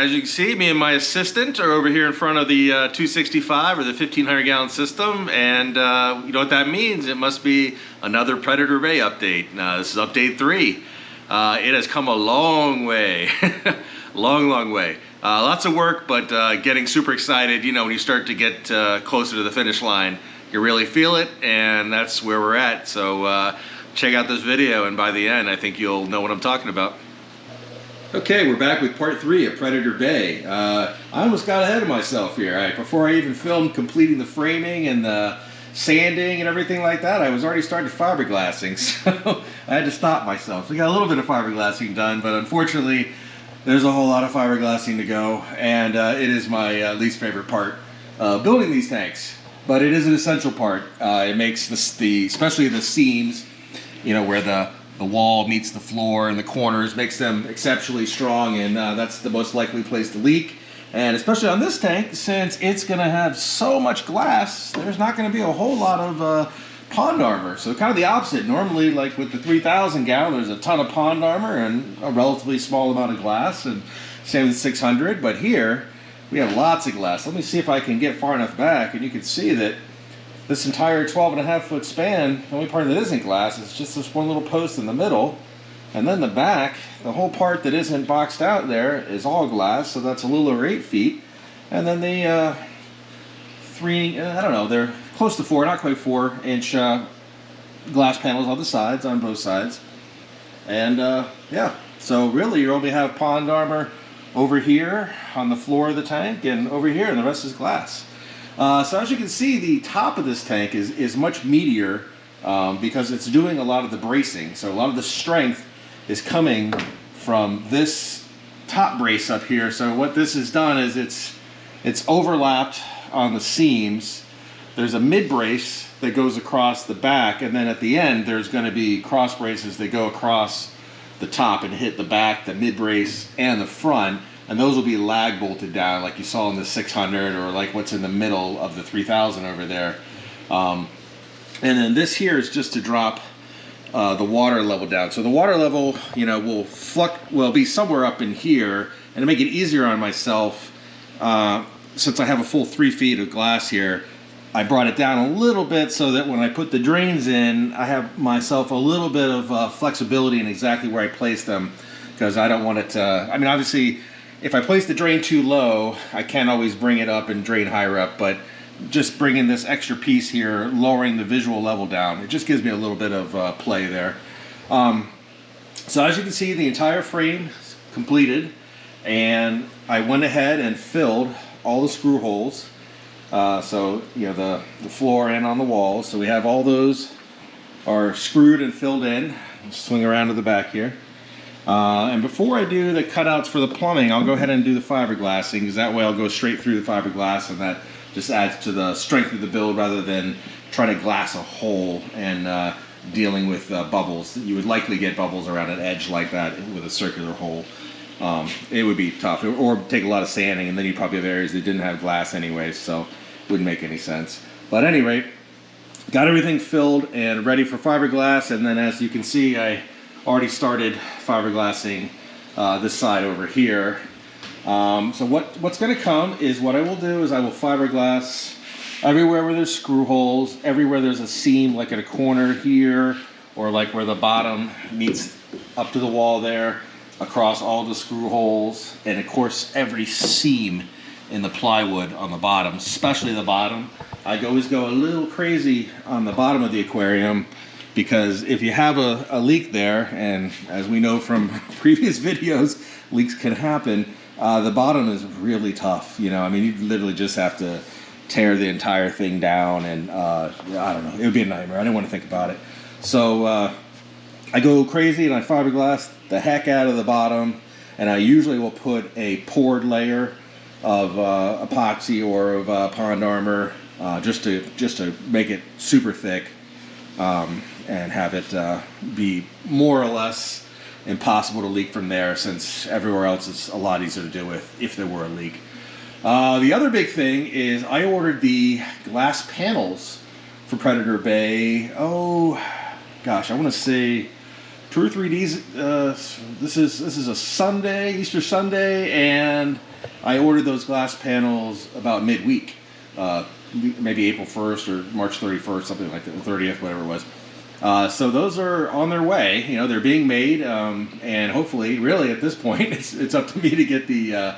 as you can see, me and my assistant are over here in front of the 265 or the 1500 gallon system, and you know what that means? It must be another Predator Bay update. This is update 3. It has come a long way, long way. Lots of work, but getting super excited. You know, when you start to get closer to the finish line, you really feel it, and that's where we're at. So check out this video, and by the end, I think you'll know what I'm talking about. Okay, we're back with part 3 of Predator Bay. I almost got ahead of myself here. Before I even filmed completing the framing and the sanding and everything like that, I was already starting fiberglassing, so I had to stop myself. We got a little bit of fiberglassing done, but unfortunately, there's a whole lot of fiberglassing to go, and it is my least favorite part, building these tanks. But it is an essential part. It makes especially the seams, you know, where the wall meets the floor and the corners, makes them exceptionally strong, and that's the most likely place to leak. And especially on this tank, since it's going to have so much glass, there's not going to be a whole lot of pond armor. So kind of the opposite. Normally, like with the 3000 gallon, there's a ton of pond armor and a relatively small amount of glass, and same with 600. But here, we have lots of glass. Let me see if I can get far enough back, and you can see that this entire 12.5 foot span, the only part that isn't glass is just this one little post in the middle. And then the back, the whole part that isn't boxed out there is all glass, so that's a little over 8 feet. And then the I don't know, they're close to 4, not quite 4-inch glass panels on the sides, on both sides. And yeah, so really you only have pond armor over here on the floor of the tank and over here, and the rest is glass. So as you can see, the top of this tank is much meatier because it's doing a lot of the bracing. So a lot of the strength is coming from this top brace up here. So what this has done is it's overlapped on the seams. There's a mid brace that goes across the back, and then at the end there's going to be cross braces that go across the top and hit the back, the mid brace, and the front. And those will be lag bolted down like you saw in the 600 or like what's in the middle of the 3000 over there. And then this here is just to drop the water level down. So the water level, you know, will be somewhere up in here. And to make it easier on myself, since I have a full 3 feet of glass here, I brought it down a little bit so that when I put the drains in, I have myself a little bit of flexibility in exactly where I place them, because I don't want it to, I mean, obviously, if I place the drain too low, I can't always bring it up and drain higher up, but just bringing this extra piece here, lowering the visual level down, it just gives me a little bit of play there. So as you can see, the entire frame is completed, and I went ahead and filled all the screw holes. So, you know, the floor and on the walls. So we have all those are screwed and filled in. I'll swing around to the back here. And before I do the cutouts for the plumbing, I'll go ahead and do the fiberglassing, because that way I'll go straight through the fiberglass, and that just adds to the strength of the build rather than trying to glass a hole and dealing with bubbles. You would likely get bubbles around an edge like that with a circular hole. It would be tough, or take a lot of sanding, and then you'd probably have areas that didn't have glass anyway, so it wouldn't make any sense. But at any rate, got everything filled and ready for fiberglass, and then as you can see, I already started fiberglassing this side over here. So what's going to come is, what I will do is I will fiberglass everywhere where there's screw holes, everywhere there's a seam, like at a corner here, or like where the bottom meets up to the wall there, across all the screw holes, and of course every seam in the plywood on the bottom, especially the bottom. I always go a little crazy on the bottom of the aquarium, because if you have a leak there, and as we know from previous videos, leaks can happen, the bottom is really tough. You know, I mean, you literally just have to tear the entire thing down, and I don't know, it would be a nightmare. I didn't want to think about it. So I go crazy and I fiberglass the heck out of the bottom, and I usually will put a poured layer of epoxy or of pond armor just to make it super thick. And have it be more or less impossible to leak from there, since everywhere else is a lot easier to deal with if there were a leak. The other big thing is I ordered the glass panels for Predator Bay, oh gosh, I want to say 2 or 3 days. This is a Sunday, Easter Sunday, and I ordered those glass panels about midweek, maybe April 1st or March 31st, something like that, the 30th, whatever it was. So those are on their way. You know, they're being made, and hopefully, really, at this point, it's up to me to get the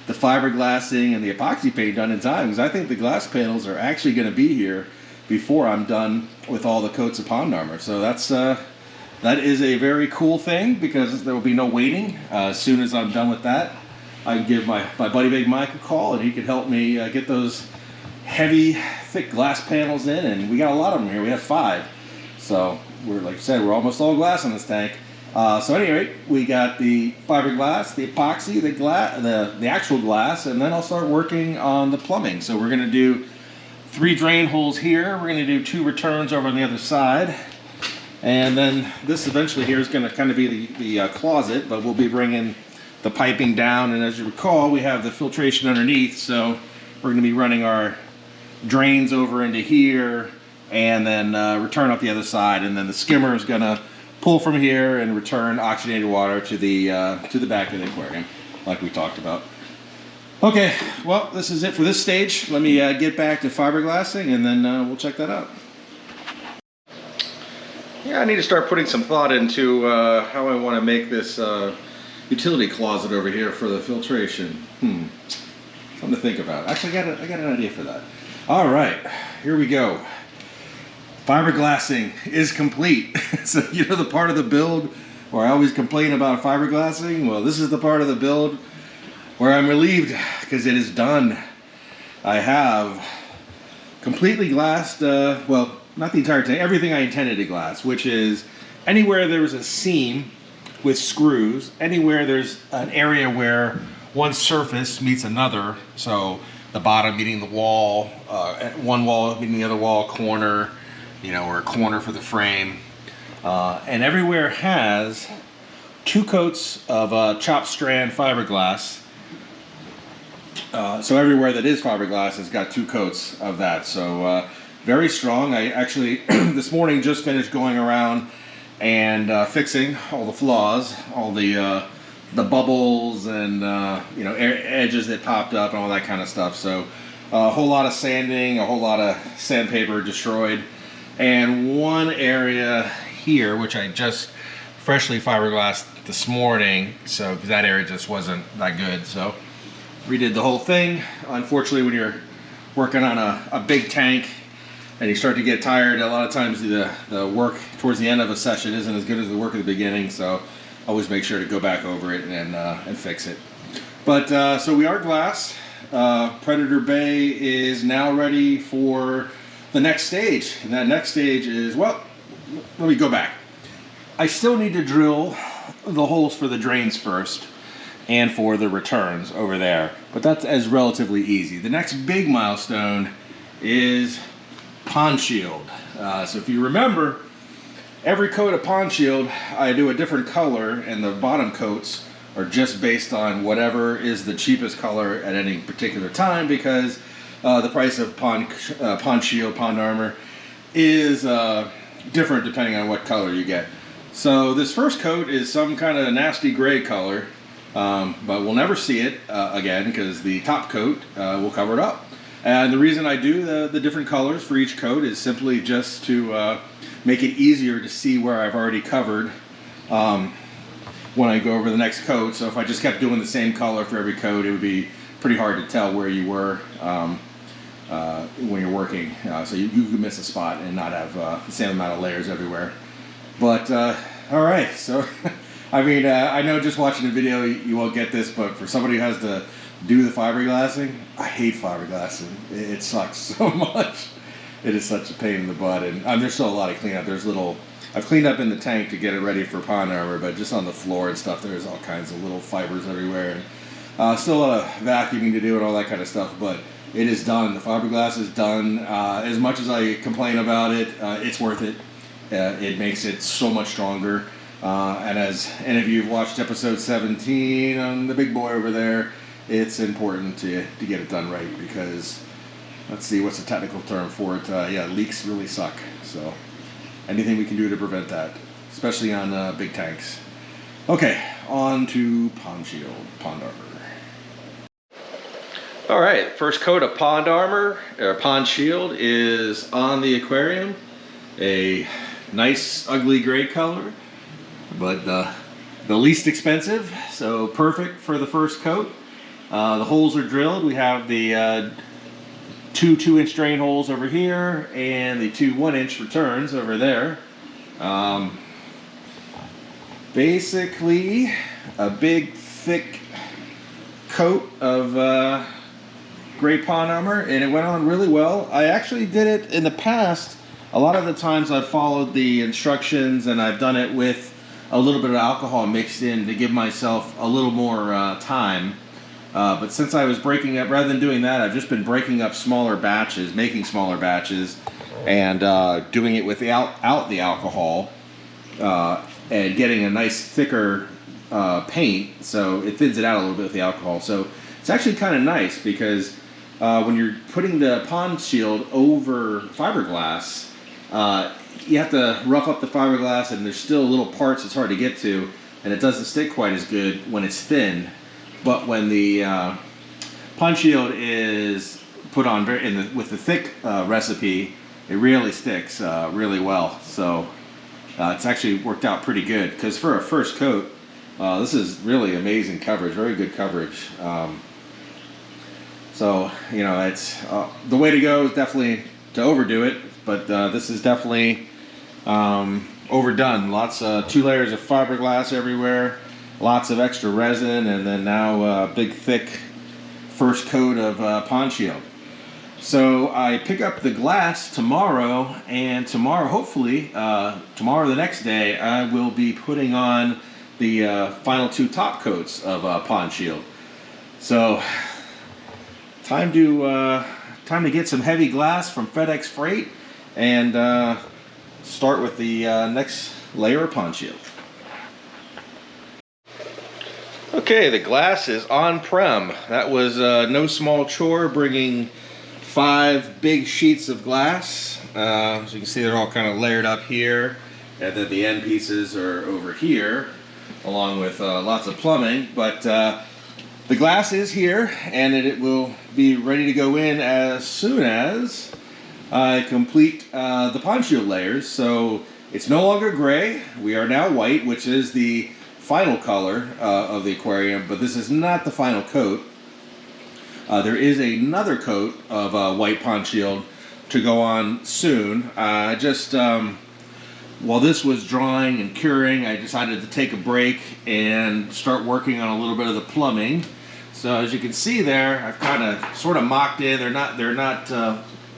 fiberglassing and the epoxy paint done in time, because I think the glass panels are actually going to be here before I'm done with all the coats of Pond Armor. So that is a very cool thing, because there will be no waiting. As soon as I'm done with that, I can give my buddy Big Mike a call, and he can help me get those heavy, thick glass panels in. And we got a lot of them here. We have 5. So we're, like I said, we're almost all glass in this tank. So anyway, we got the fiberglass, the epoxy, the actual glass, and then I'll start working on the plumbing. So we're going to do 3 drain holes here. We're going to do 2 returns over on the other side. And then this eventually here is going to kind of be the closet, but we'll be bringing the piping down. And as you recall, we have the filtration underneath, so we're going to be running our drains over into here and then return up the other side. And then the skimmer is going to pull from here and return oxygenated water to the back of the aquarium, like we talked about. Okay, well, this is it for this stage. Let me get back to fiberglassing, and then we'll check that out. Yeah, I need to start putting some thought into how I want to make this utility closet over here for the filtration. Something to think about. Actually, I got an idea for that. All right, here we go. Fiberglassing is complete. So you know the part of the build where I always complain about fiberglassing? Well, this is the part of the build where I'm relieved, because it is done. I have completely glassed, well, not the entire tank, everything I intended to glass, which is anywhere there was a seam with screws, anywhere there's an area where one surface meets another, so the bottom meeting the wall, one wall meeting the other wall, corner, you know, or a corner for the frame, and everywhere has 2 coats of chopped strand fiberglass. So everywhere that is fiberglass has got 2 coats of that. So very strong. I actually this morning just finished going around and fixing all the flaws, all the bubbles and you know, edges that popped up and all that kind of stuff. So a whole lot of sanding, a whole lot of sandpaper destroyed, and one area here which I just freshly fiberglassed this morning, so that area just wasn't that good. So redid the whole thing. Unfortunately, when you're working on a big tank and you start to get tired, a lot of times the work towards the end of a session isn't as good as the work at the beginning, so always make sure to go back over it and fix it. But so we are glassed. Predator Bay is now ready for the next stage, and that next stage is, well, let me go back. I still need to drill the holes for the drains first and for the returns over there, but that's as relatively easy. The next big milestone is pond shield. So if you remember, every coat of pond shield I do a different color, and the bottom coats are just based on whatever is the cheapest color at any particular time, because the price of pond shield, Pond Armor is different depending on what color you get. So this first coat is some kind of nasty gray color, but we'll never see it again, because the top coat will cover it up. And the reason I do the different colors for each coat is simply just to make it easier to see where I've already covered when I go over the next coat. So if I just kept doing the same color for every coat, it would be pretty hard to tell where you were when you're working. So you could miss a spot and not have the same amount of layers everywhere. But all right, so I mean, I know just watching the video you won't get this, but for somebody who has to do the fiberglassing, I hate fiberglassing. It sucks so much. It is such a pain in the butt, and there's still a lot of cleanup. I've cleaned up in the tank to get it ready for Pond Armor, but just on the floor and stuff, there's all kinds of little fibers everywhere. And still a lot of vacuuming to do and all that kind of stuff, but it is done. The fiberglass is done. As much as I complain about it, it's worth it. It makes it so much stronger. And as any of you have watched episode 17 on the big boy over there, it's important to get it done right, because, let's see, what's the technical term for it? Yeah, leaks really suck. So anything we can do to prevent that. especially on big tanks. Okay, on to pond shield, pond armor. All right, first coat of pond armor, or pond shield, is on the aquarium. A nice, ugly gray color, but the least expensive, so perfect for the first coat. The holes are drilled. We have the two 2-inch drain holes over here and the two 1-inch returns over there. Basically, a big, thick coat of gray pond armor, and it went on really well. I actually did it in the past. A lot of the times I've followed the instructions and I've done it with a little bit of alcohol mixed in to give myself a little more time. But since I was breaking up, rather than doing that, I've just been breaking up smaller batches, making smaller batches, and doing it without the alcohol, and getting a nice thicker paint, so it thins it out a little bit with the alcohol. So it's actually kind of nice because when you're putting the pond shield over fiberglass, you have to rough up the fiberglass, and there's still little parts it's hard to get to, and it doesn't stick quite as good when it's thin. But when the pond shield is put on with the thick recipe, it really sticks really well. So it's actually worked out pretty good, because for a first coat, this is really amazing coverage, very good coverage. So, you know, it's the way to go is definitely to overdo it, but this is definitely overdone. Lots of 2 layers of fiberglass everywhere, lots of extra resin, and then now big thick first coat of pond shield. So I pick up the glass tomorrow, and tomorrow, hopefully, tomorrow the next day, I will be putting on the final 2 top coats of pond shield. So time to get some heavy glass from FedEx Freight and start with the next layer of pond shield. Okay, the glass is on prem. That was no small chore, bringing 5 big sheets of glass. As you can see, they're all kind of layered up here, and then the end pieces are over here, along with lots of plumbing. But the glass is here, and it will be ready to go in as soon as I complete the pond shield layers. So it's no longer gray. We are now white, which is the final color of the aquarium, but this is not the final coat. There is another coat of white pond shield to go on soon. While this was drying and curing, I decided to take a break and start working on a little bit of the plumbing. So as you can see there, I've kind of sort of mocked in. They're not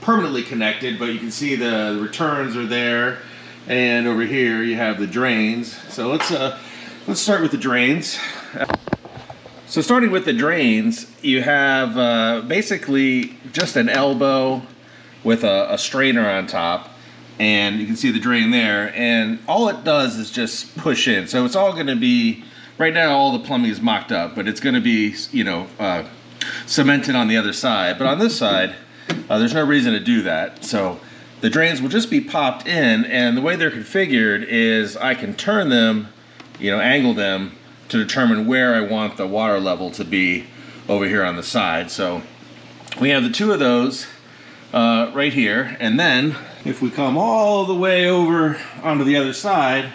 permanently connected, but you can see the returns are there, and over here you have the drains. So let's start with the drains. So starting with the drains, you have basically just an elbow with a strainer on top, and you can see the drain there, and all it does is just push in. So it's all going to be, right now all the plumbing is mocked up, but it's going to be, you know, cemented on the other side. But on this side, there's no reason to do that. So the drains will just be popped in, and the way they're configured is I can turn them, you know, angle them to determine where I want the water level to be over here on the side. So we have the 2 of those right here, and then if we come all the way over onto the other side,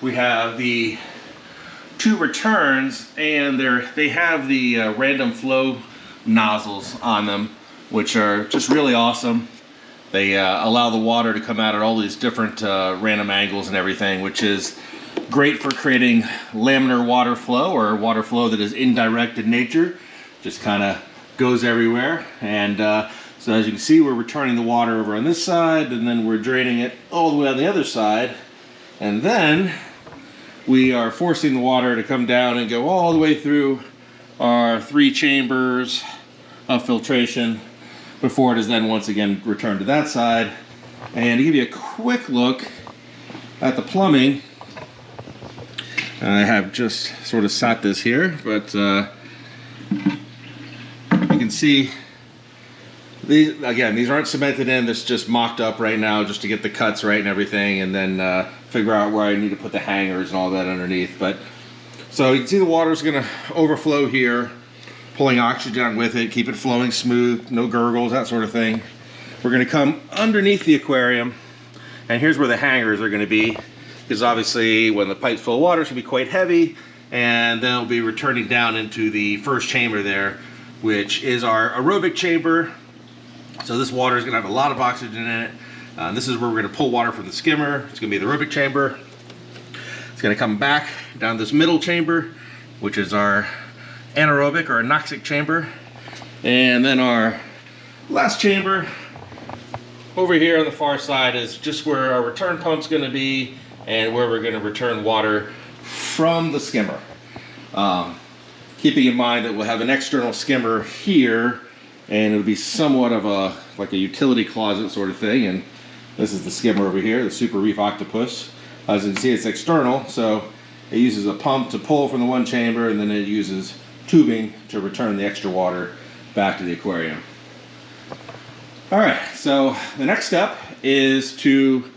we have the 2 returns, and they have the random flow nozzles on them, which are just really awesome. They allow the water to come out at all these different random angles and everything, which is great for creating laminar water flow, or water flow that is indirect in nature, just kind of goes everywhere. And so as you can see, we're returning the water over on this side, and then we're draining it all the way on the other side, and then we are forcing the water to come down and go all the way through our 3 chambers of filtration before it is then once again returned to that side. And to give you a quick look at the plumbing, I have just sort of sat this here, but you can see these aren't cemented in. This is just mocked up right now just to get the cuts right and everything, and then figure out where I need to put the hangers and all that underneath. But so you can see the water's going to overflow here, pulling oxygen with it, keep it flowing smooth, no gurgles, that sort of thing. We're going to come underneath the aquarium, and here's where the hangers are going to be, because obviously when the pipes full of water, it's going to be quite heavy, and they'll be returning down into the first chamber there, which is our aerobic chamber. So this water is going to have a lot of oxygen in it. This is where we're going to pull water from the skimmer. It's going to be the aerobic chamber. It's going to come back down this middle chamber, which is our anaerobic or anoxic chamber. And then our last chamber over here on the far side is just where our return pump's going to be and where we're going to return water from the skimmer. Keeping in mind that we'll have an external skimmer here, and it'll be somewhat of like a utility closet sort of thing. And this is the skimmer over here, the Super Reef Octopus. As you can see, it's external, so it uses a pump to pull from the one chamber, and then it uses tubing to return the extra water back to the aquarium. All right, so the next step is to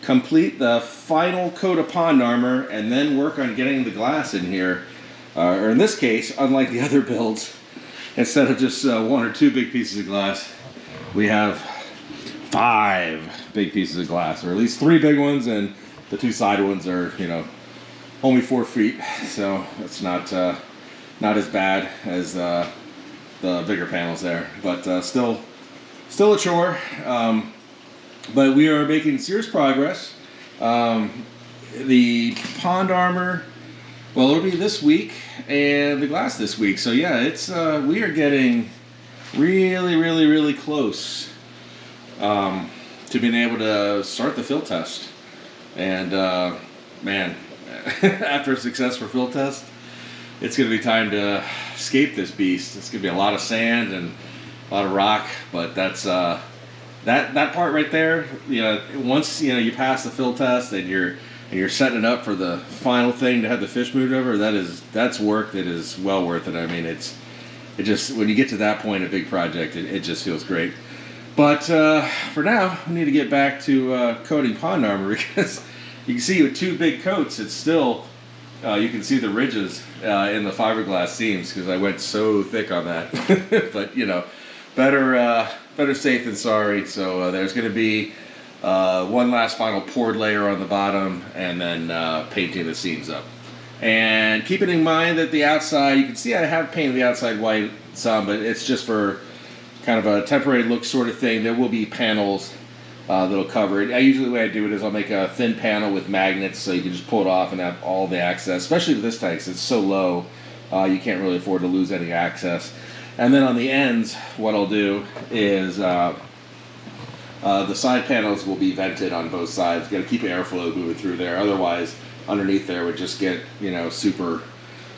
complete the final coat of pond armor and then work on getting the glass in here. Or in this case, unlike the other builds, instead of just 1 or 2 big pieces of glass, we have 5 big pieces of glass, or at least 3 big ones, and the 2 side ones are, you know, only 4 feet. So it's not as bad as the bigger panels there, but still a chore. But we are making serious progress. The pond armor, well, it'll be this week, and the glass this week. So yeah, it's we are getting really close to being able to start the fill test. And man, after a successful fill test, it's going to be time to escape this beast. It's going to be a lot of sand and a lot of rock, but that's that part right there. You know, once you pass the fill test and you're setting it up for the final thing to have the fish moved over, that's work that is well worth it. I mean, it just, when you get to that point, a big project, it just feels great. But for now, we need to get back to coating pond armor, because you can see with 2 big coats, it's still, you can see the ridges in the fiberglass seams, because I went so thick on that. But better safe than sorry. So there's going to be one last final poured layer on the bottom, and then painting the seams up. And keeping in mind that the outside, you can see I have painted the outside white some, but it's just for kind of a temporary look sort of thing. There will be panels that'll cover it. Usually the way I do it is I'll make a thin panel with magnets, so you can just pull it off and have all the access, especially with this tank, because it's so low, you can't really afford to lose any access. And then on the ends, what I'll do is the side panels will be vented on both sides. Got to keep airflow moving through there. Otherwise, underneath there would just get super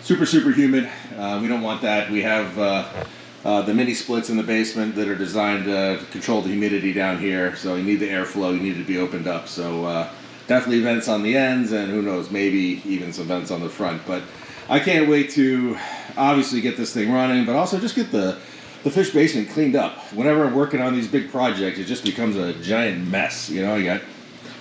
humid. We don't want that. We have the mini splits in the basement that are designed to control the humidity down here. So you need the airflow. You need to be opened up. So definitely vents on the ends, and who knows, maybe even some vents on the front. But I can't wait to obviously get this thing running, but also just get the fish basement cleaned up. Whenever I'm working on these big projects, it just becomes a giant mess. I got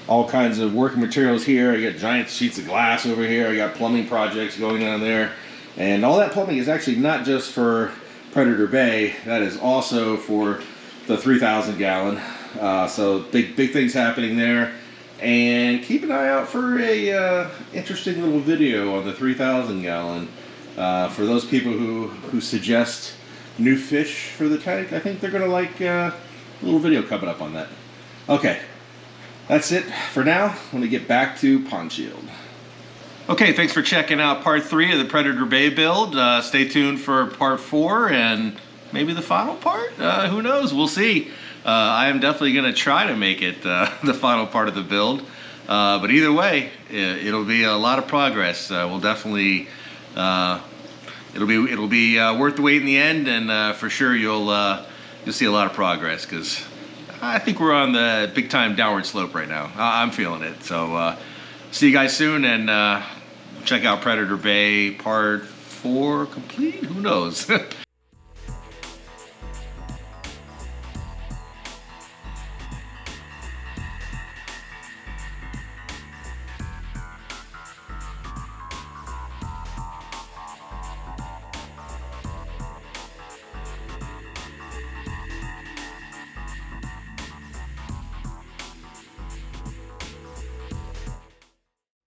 all kinds of working materials here. I got giant sheets of glass over here. I got plumbing projects going on there. And all that plumbing is actually not just for Predator Bay. That is also for the 3,000 gallon. So big things happening there. And keep an eye out for a interesting little video on the 3,000 gallon. For those people who suggest new fish for the tank, I think they're going to like a little video coming up on that. Okay, that's it for now. I'm going to get back to Pond Shield. Okay, thanks for checking out part 3 of the Predator Bay build. Stay tuned for part 4 and maybe the final part. Who knows? We'll see. I am definitely going to try to make it the final part of the build. But either way, it'll be a lot of progress. We'll definitely, it'll be worth the wait in the end, and for sure you'll see a lot of progress, because I think we're on the big time downward slope right now. I'm feeling it. So see you guys soon, and check out Predator Bay part 4 complete. Who knows?